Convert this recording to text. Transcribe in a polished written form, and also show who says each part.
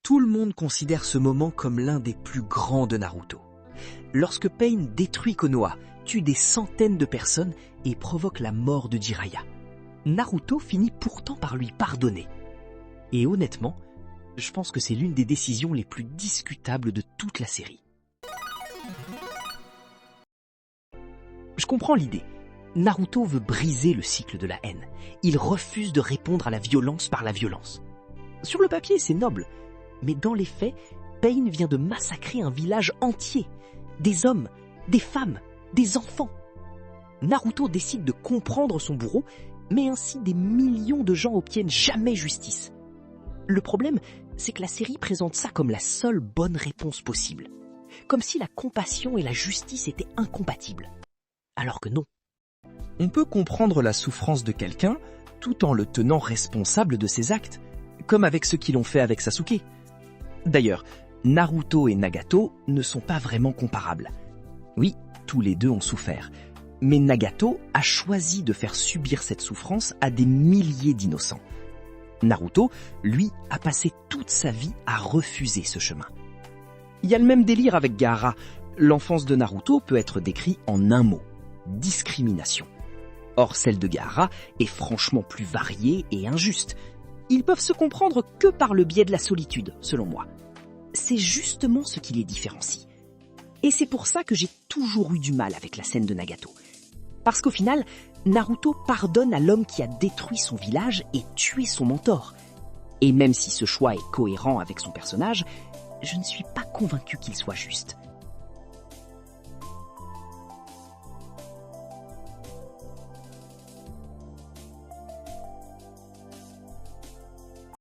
Speaker 1: Tout le monde considère ce moment comme l'un des plus grands de Naruto. Lorsque Pain détruit Konoha, tue des centaines de personnes et provoque la mort de Jiraiya, Naruto finit pourtant par lui pardonner. Et honnêtement, je pense que c'est l'une des décisions les plus discutables de toute la série. Je comprends l'idée. Naruto veut briser le cycle de la haine. Il refuse de répondre à la violence par la violence. Sur le papier, c'est noble. Mais dans les faits, Pain vient de massacrer un village entier. Des hommes, des femmes, des enfants. Naruto décide de comprendre son bourreau, mais ainsi des millions de gens obtiennent jamais justice. Le problème, c'est que la série présente ça comme la seule bonne réponse possible. Comme si la compassion et la justice étaient incompatibles. Alors que non. On peut comprendre la souffrance de quelqu'un tout en le tenant responsable de ses actes, comme avec ce qu'ils ont fait avec Sasuke. D'ailleurs, Naruto et Nagato ne sont pas vraiment comparables. Oui, tous les deux ont souffert, mais Nagato a choisi de faire subir cette souffrance à des milliers d'innocents. Naruto, lui, a passé toute sa vie à refuser ce chemin. Il y a le même délire avec Gaara. L'enfance de Naruto peut être décrite en un mot, discrimination. Or, celle de Gaara est franchement plus variée et injuste. Ils peuvent se comprendre que par le biais de la solitude, selon moi. C'est justement ce qui les différencie. Et c'est pour ça que j'ai toujours eu du mal avec la scène de Nagato. Parce qu'au final, Naruto pardonne à l'homme qui a détruit son village et tué son mentor. Et même si ce choix est cohérent avec son personnage, je ne suis pas convaincu qu'il soit juste.